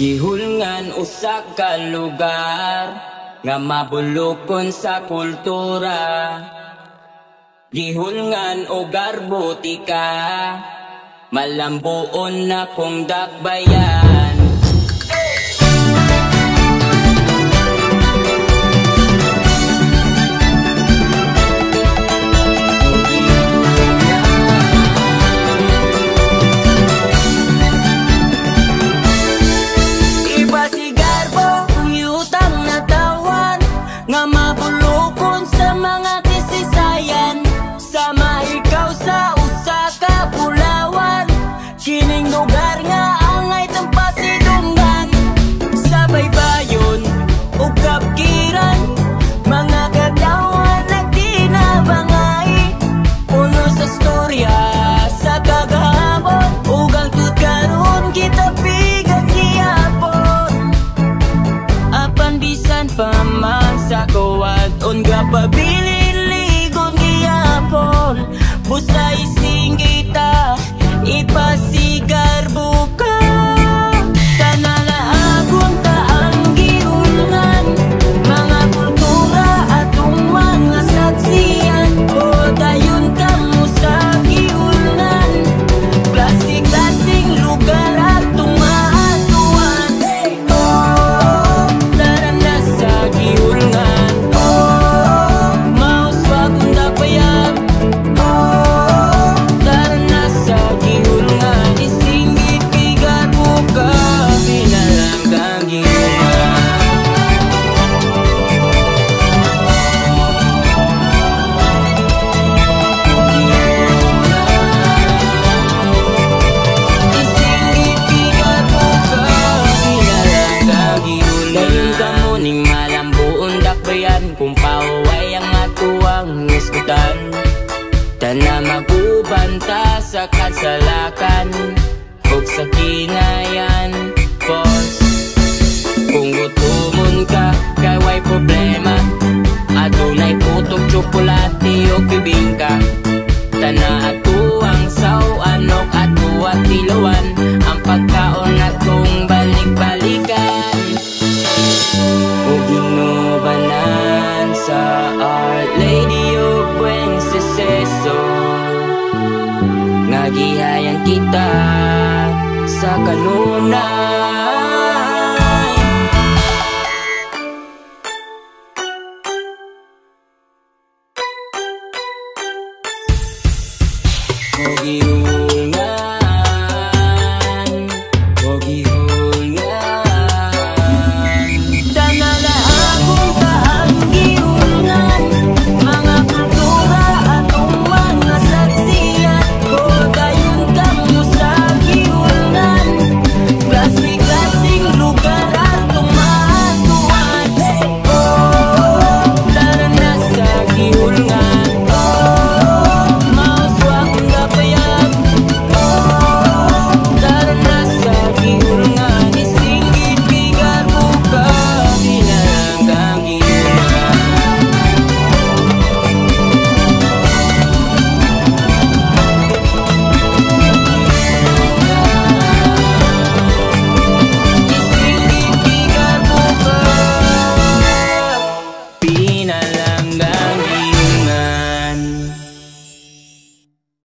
Gihulngan usa ka lugar nga mabulokon sa kultura. Gihulngan og garbotika, malambuon na kong dakbayan. Nga mabulokon sa mga kisaysayan, sama ikaw sa usa ka bulawan. Kining lugar nga angay tampasidunggan, sa baybayon ug kapkiran, mga kadawan nagtinabangay. Puno sa storya sa kagahapon, ug ang tutkaron kita pigang gihapon. Apan bisan pa man sa kuwadon nga pabilin-ligon gihapon, busay singgita ipasigar buka. Kanalaagon ka ang gihulngan, mga kultura atong mga saksiyan. O dayon ka mo sa gihulngan, klasik-klasik lugar atong maatuan. Oh, tara na sa gihulngan. Oh, mauswag kung dapayan. Oh, tara na sa gihulngan. Isinggit pigar buka, pinalang kang gihulngan. Isinggit pigar buka, pinalang kang gihulngan. Dayon ka mo ning malambuon dakbayan, kung pauway ang atuang iskutan. Tana magubanta sa kansalakan ug sa kinayan, boss. Kung gutumon ka, kay way problema, adunay putok, tsokolate o bibingka. Tana atuang sawan o atuat tilawan, ang pagkaon atong balik-balikan. O ginobanan sa Our Lady of Buen Suceso, nga gihayan kita sa kanunay. O